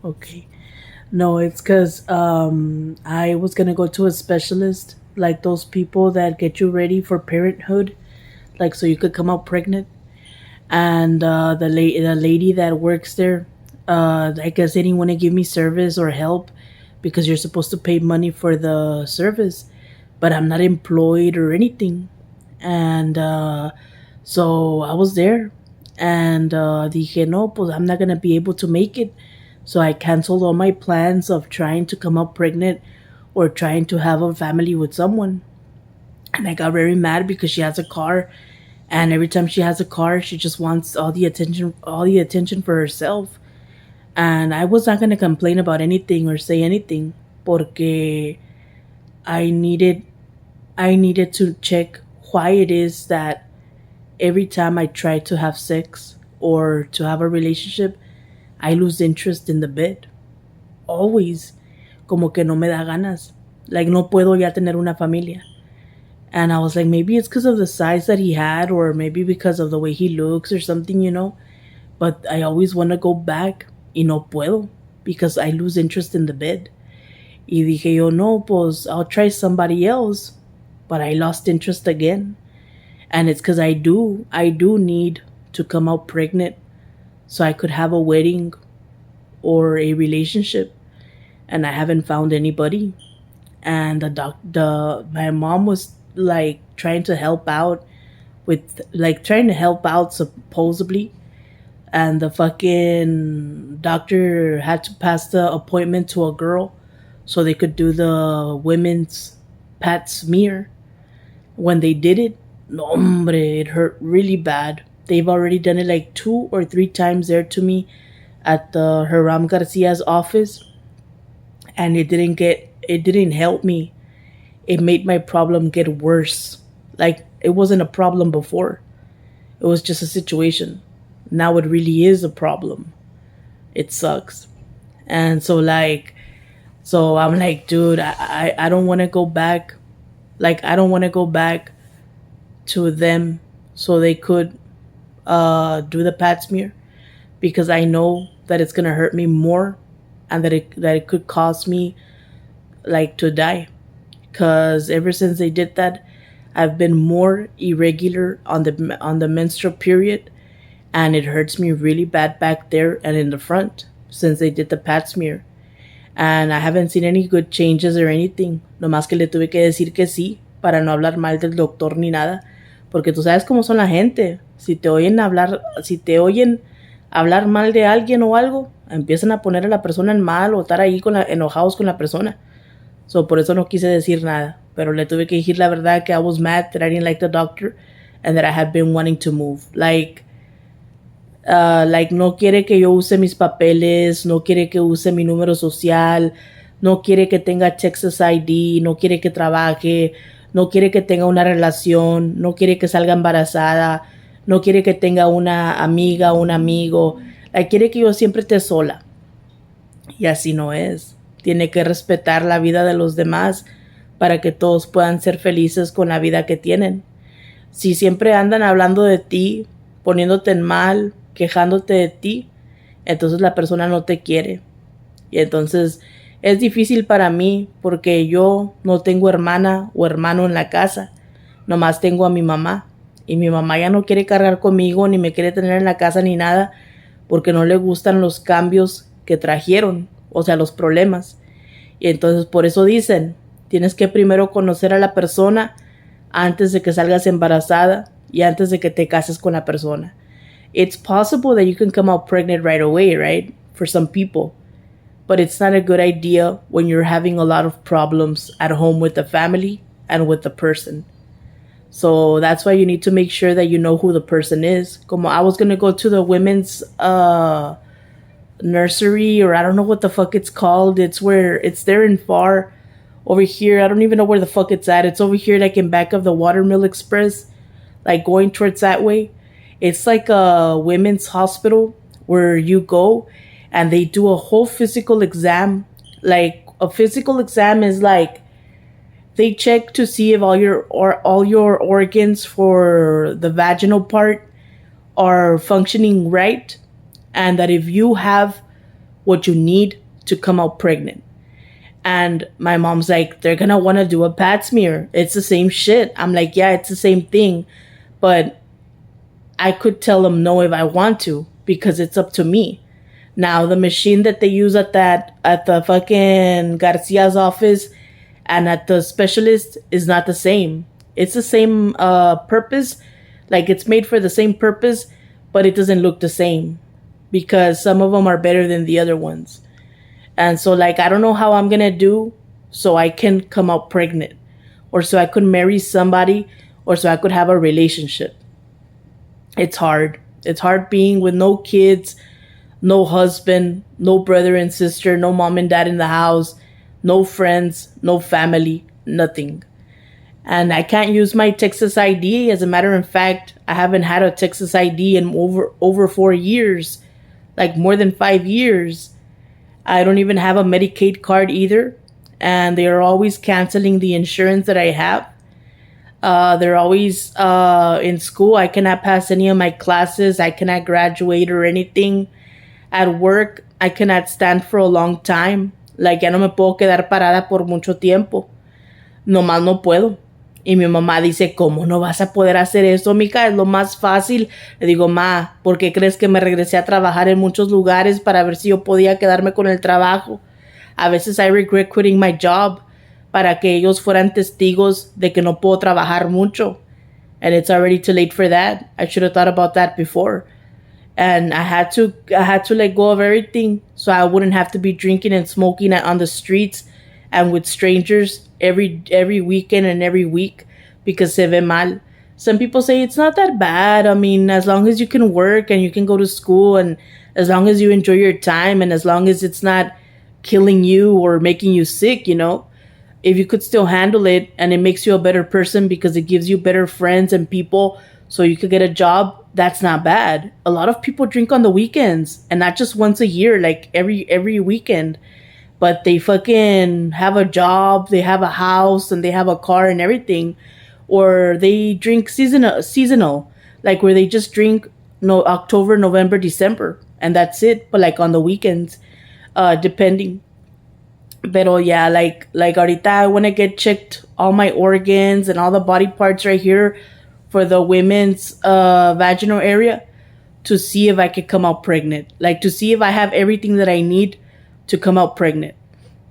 Okay. No, it's because I was gonna go to a specialist, like those people that get you ready for parenthood, like so you could come out pregnant. And the lady that works there, I guess they didn't want to give me service or help because you're supposed to pay money for the service, but I'm not employed or anything. And so I was there, and dije no, pues I'm not gonna be able to make it. So I canceled all my plans of trying to come out pregnant or trying to have a family with someone. And I got very mad because she has a car, and every time she has a car, she just wants all the attention for herself. And I was not gonna complain about anything or say anything, porque I needed I needed to check why it is that every time I try to have sex or to have a relationship, I lose interest in the bed. Always. Como que no me da ganas. Like, no puedo ya tener una familia. And I was like, maybe it's because of the size that he had, or maybe because of the way he looks or something. But I always want to go back y no puedo because I lose interest in the bed. Y dije yo, no, pues I'll try somebody else. But I lost interest again. And it's because I do need to come out pregnant so I could have a wedding or a relationship. And I haven't found anybody. And my mom was like trying to help out supposedly. And the fucking doctor had to pass the appointment to a girl so they could do the women's pat smear. When they did it, no hombre, it hurt really bad. They've already done it like 2 or 3 times there to me at the Hiram Garcia's office, and it didn't help me. It made my problem get worse. Like, it wasn't a problem before. It was just a situation. Now it really is a problem. It sucks. And so I'm like, dude, I don't want to go back. Like, I don't want to go back to them so they could do the pat smear, because I know that it's gonna hurt me more, and that it could cause me like to die. Cause ever since they did that, I've been more irregular on the menstrual period, and it hurts me really bad back there and in the front since they did the pat smear. And I haven't seen any good changes or anything. Nomás que le tuve que decir que sí para no hablar mal del doctor ni nada, porque tú sabes cómo son la gente. Si te oyen hablar mal de alguien o algo, empiezan a poner a la persona en mal o estar ahí enojados con la persona. So por eso no quise decir nada, pero le tuve que decir la verdad que I was mad that I didn't like the doctor and that I had been wanting to move. Like no quiere que yo use mis papeles, no quiere que use mi número social, no quiere que tenga Texas ID, no quiere que trabaje, no quiere que tenga una relación, no quiere que salga embarazada, no quiere que tenga una amiga, un amigo. Like, quiere que yo siempre esté sola. Y así no es. Tiene que respetar la vida de los demás para que todos puedan ser felices con la vida que tienen. Si siempre andan hablando de ti, poniéndote en mal, quejándote de ti, entonces la persona no te quiere. Y entonces es difícil para mí porque yo no tengo hermana o hermano en la casa. Nomás tengo a mi mamá. Y mi mamá ya no quiere cargar conmigo, ni me quiere tener en la casa ni nada, porque no le gustan los cambios que trajeron, o sea, los problemas. Y entonces por eso dicen, tienes que primero conocer a la persona antes de que salgas embarazada y antes de que te cases con la persona. It's possible that you can come out pregnant right away, right? For some people. But it's not a good idea when you're having a lot of problems at home with the family and with the person. So that's why you need to make sure that you know who the person is. Como I was going to go to the women's nursery, or I don't know what the fuck it's called. It's there in far over here. I don't even know where the fuck it's at. It's over here like in back of the Watermill Express, like going towards that way. It's like a women's hospital where you go and they do a whole physical exam. Like, a physical exam is like they check to see if all your organs for the vaginal part are functioning right, and that if you have what you need to come out pregnant. And my mom's like, they're gonna wanna do a pap smear. It's the same shit. I'm like, yeah, it's the same thing. But I could tell them no if I want to because it's up to me. Now the machine that they use at the fucking Garcia's office and at the specialist is not the same. It's the same purpose, like it's made for the same purpose, but it doesn't look the same because some of them are better than the other ones. And so like I don't know how I'm gonna do so I can come out pregnant, or so I could marry somebody, or so I could have a relationship. It's hard. It's hard being with no kids, no husband, no brother and sister, no mom and dad in the house, no friends, no family, nothing. And I can't use my Texas ID. As a matter of fact, I haven't had a Texas ID in over 4 years, like more than 5 years. I don't even have a Medicaid card either, and they are always canceling the insurance that I have. They're always in school. I cannot pass any of my classes. I cannot graduate or anything. At work, I cannot stand for a long time. Like, ya no me puedo quedar parada por mucho tiempo. Nomás no puedo. Y mi mamá dice, ¿cómo no vas a poder hacer eso, mija? Es lo más fácil. Le digo, ma, ¿por qué crees que me regresé a trabajar en muchos lugares para ver si yo podía quedarme con el trabajo? A veces I regret quitting my job para que ellos fueran testigos de que no puedo trabajar mucho. And it's already too late for that. I should have thought about that before. And I had to let go of everything so I wouldn't have to be drinking and smoking on the streets and with strangers every weekend and every week because se ve mal. Some people say it's not that bad. I mean, as long as you can work and you can go to school and as long as you enjoy your time and as long as it's not killing you or making you sick, you know, if you could still handle it and it makes you a better person because it gives you better friends and people so you could get a job, that's not bad. A lot of people drink on the weekends and not just once a year, like every weekend. But they fucking have a job, they have a house, and they have a car and everything. Or they drink seasonal, like where they just drink no October, November, December, and that's it. But like on the weekends, depending. Pero yeah, like ahorita I want to get checked all my organs and all the body parts right here for the women's vaginal area to see if I could come out pregnant. Like to see if I have everything that I need to come out pregnant.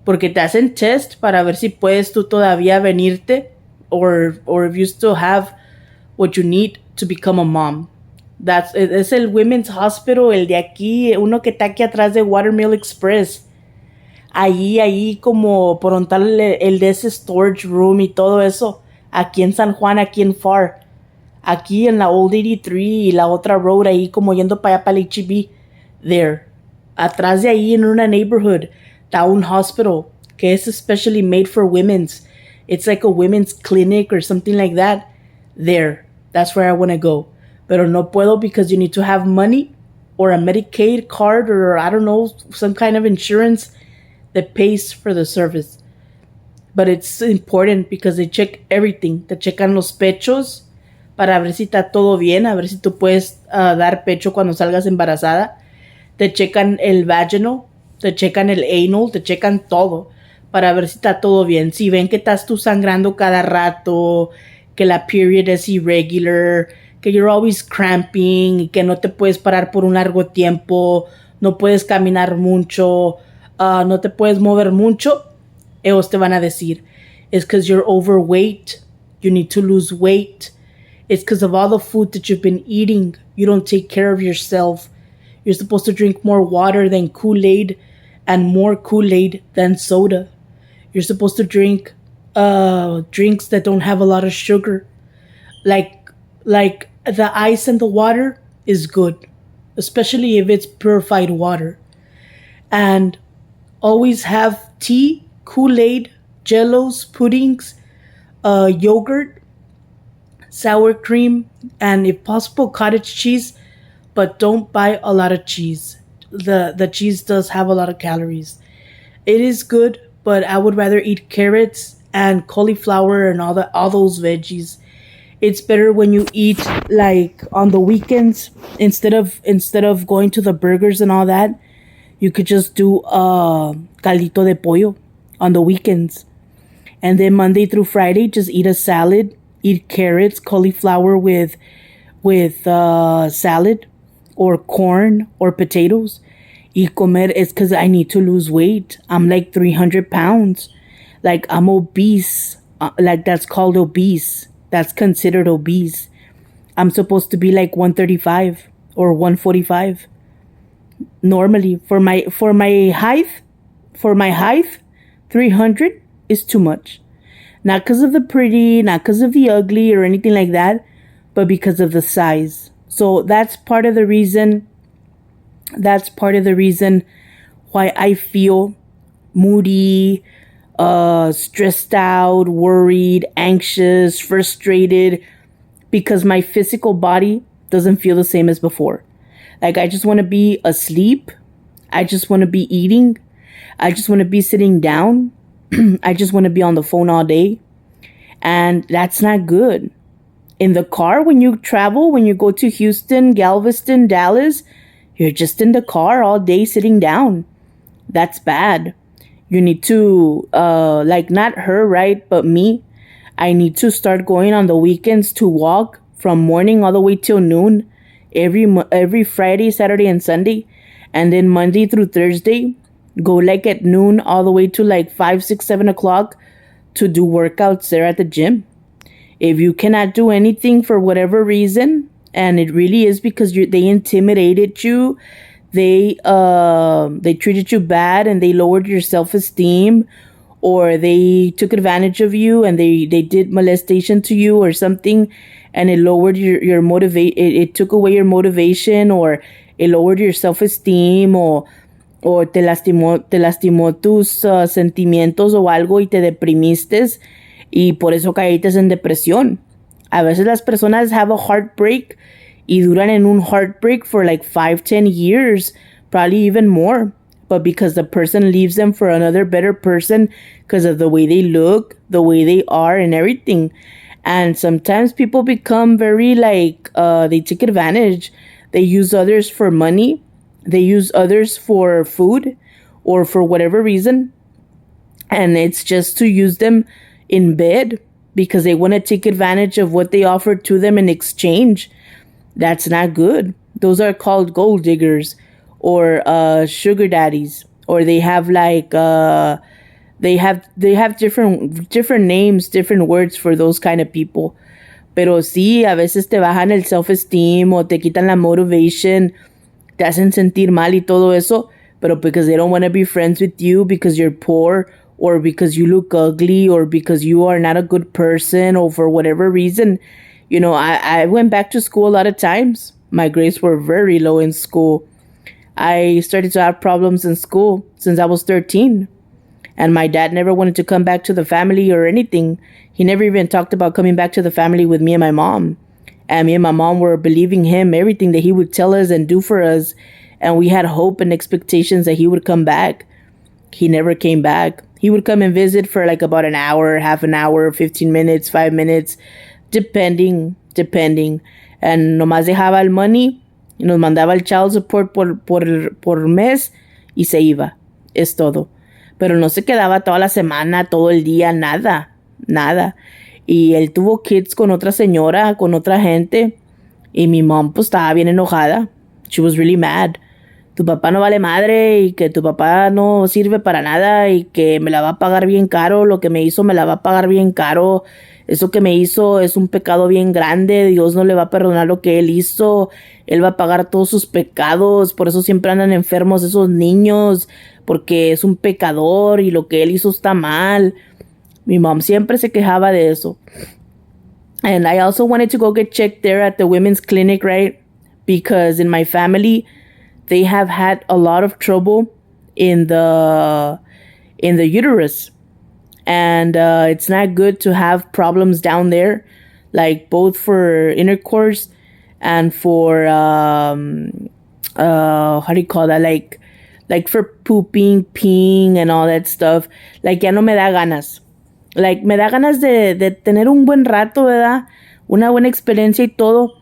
Porque te hacen test para ver si puedes tú todavía venirte or if you still have what you need to become a mom. Es el Women's Hospital, el de aquí, uno que está aquí atrás de Watermill Express. Ahí como por donde el de ese storage room y todo eso. Aquí en San Juan, aquí en FAR. Aquí en la Old 83 y la otra road ahí como yendo para allá para el HEB. There. Atrás de ahí en una neighborhood está un hospital que es especially made for women's. It's like a women's clinic or something like that. There. That's where I want to go. Pero no puedo because you need to have money or a Medicaid card or I don't know, some kind of insurance that pays for the service. But it's important because they check everything. Te checan los pechos para ver si está todo bien, a ver si tú puedes dar pecho cuando salgas embarazada. Te checan el vaginal, te checan el anal, te checan todo para ver si está todo bien. Si ven que estás tú sangrando cada rato, que la period es irregular, que you're always cramping, que no te puedes parar por un largo tiempo, no puedes caminar mucho, no te puedes mover mucho, ellos te van a decir, it's because you're overweight, you need to lose weight, it's because of all the food that you've been eating, you don't take care of yourself, you're supposed to drink more water than Kool-Aid and more Kool-Aid than soda. You're supposed to drink drinks that don't have a lot of sugar. Like the ice and the water is good, especially if it's purified water. And always have tea, Kool-Aid, Jellos, puddings, yogurt, sour cream, and if possible, cottage cheese. But don't buy a lot of cheese. The cheese does have a lot of calories. It is good, but I would rather eat carrots and cauliflower and all those veggies. It's better when you eat like on the weekends instead of going to the burgers and all that. You could just do caldito de pollo on the weekends. And then Monday through Friday, just eat a salad, eat carrots, cauliflower with salad or corn or potatoes. Y comer is because I need to lose weight. I'm like 300 pounds. Like I'm obese. Like that's called obese. That's considered obese. I'm supposed to be like 135 or 145. Normally for my height, 300 is too much. Not because of the pretty, not because of the ugly or anything like that, but because of the size. So that's part of the reason. That's part of the reason why I feel moody, stressed out, worried, anxious, frustrated, because my physical body doesn't feel the same as before. Like I just want to be asleep. I just want to be eating. I just want to be sitting down. I just want to be on the phone all day. And that's not good. In the car, when you travel, when you go to Houston, Galveston, Dallas, you're just in the car all day sitting down. That's bad. You need to, like not her, right? But me. I need to start going on the weekends to walk from morning all the way till noon. Every Friday, Saturday, and Sunday. And then Monday through Thursday, go like at noon all the way to like 5, 6, 7 o'clock to do workouts there at the gym. If you cannot do anything for whatever reason, and it really is because they intimidated you, they treated you bad and they lowered your self-esteem, or they took advantage of you and they did molestation to you or something, and it lowered your motivate, it took away your motivation, or it lowered your self-esteem, o te lastimó tus sentimientos o algo y te deprimiste y por eso caíste en depresión. A veces las personas have a heartbreak y duran en un heartbreak for like 5, 10 years, probably even more. But because the person leaves them for another better person because of the way they look, the way they are, and everything. And sometimes people become very like, they take advantage. They use others for money. They use others for food or for whatever reason. And it's just to use them in bed because they want to take advantage of what they offered to them in exchange. That's not good. Those are called gold diggers or sugar daddies, or they have like they have different names, different words for those kind of people. Pero sí, a veces te bajan el self-esteem o te quitan la motivation, te hacen sentir mal y todo eso, pero because they don't want to be friends with you because you're poor, or because you look ugly, or because you are not a good person, or for whatever reason. You know, I went back to school a lot of times. My grades were very low in school. I started to have problems in school since I was 13. And my dad never wanted to come back to the family or anything. He never even talked about coming back to the family with me and my mom. And me and my mom were believing him, everything that he would tell us and do for us. And we had hope and expectations that he would come back. He never came back. He would come and visit for like about an hour, half an hour, 15 minutes, 5 minutes, depending. And nomás dejaba el money y nos mandaba el child support por mes y se iba. Es todo. Pero no se quedaba toda la semana, todo el día, nada. Y él tuvo kids con otra señora, con otra gente. Y mi mom pues estaba bien enojada. She was really mad. Tu papá no vale madre y que tu papá no sirve para nada y que me la va a pagar bien caro. Lo que me hizo me la va a pagar bien caro. Eso que me hizo es un pecado bien grande. Dios no le va a perdonar lo que él hizo. Él va a pagar todos sus pecados. Por eso siempre andan enfermos esos niños. Porque es un pecador y lo que él hizo está mal. Mi mom siempre se quejaba de eso. And I also wanted to go get checked there at the women's clinic, right? Because in my family, they have had a lot of trouble in the uterus. And it's not good to have problems down there, like both for intercourse and for, how do you call that? Like for pooping, peeing, and all that stuff. Like ya no me da ganas. Like me da ganas de tener un buen rato, ¿verdad? Una buena experiencia y todo,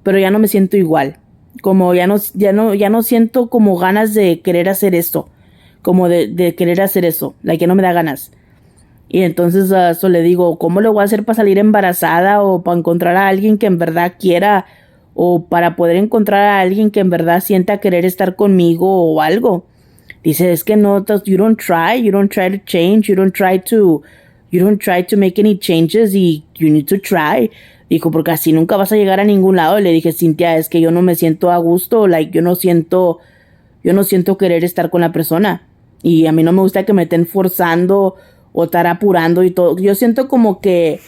pero ya no me siento igual. Como ya no siento como ganas de querer hacer esto, como de querer hacer eso, like que no me da ganas. Y entonces eso le digo, ¿cómo le voy a hacer para salir embarazada o para encontrar a alguien que en verdad quiera o para poder encontrar a alguien que en verdad sienta querer estar conmigo o algo? Dice, es que no, you don't try to change, you don't try to make any changes y you need to try. Dijo, porque así nunca vas a llegar a ningún lado. Y le dije, Cintia, es que yo no me siento a gusto, like, yo no siento querer estar con la persona. Y a mí no me gusta que me estén forzando o estar apurando y todo. Yo siento como que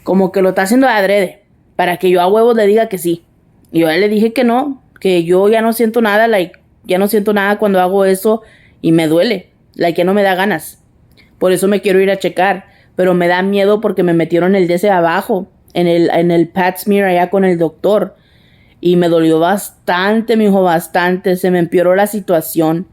lo está haciendo de adrede, para que yo a huevos le diga que sí. Y yo le dije que no, que yo ya no siento nada, like, ya no siento nada cuando hago eso y me duele, like, que no me da ganas. Por eso me quiero ir a checar, pero me da miedo porque me metieron el DC abajo, en el Pap smear allá con el doctor. Y me dolió bastante, mijo, bastante. Se me empeoró la situación.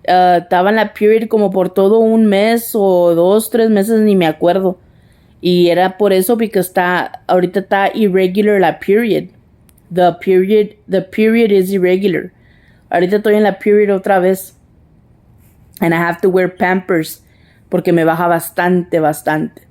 Estaba en la period como por todo un mes o 2, 3 meses, ni me acuerdo. Y era por eso, porque ahorita está irregular la period. The period is irregular. Ahorita estoy en la period otra vez. And I have to wear Pampers. Porque me baja bastante, bastante.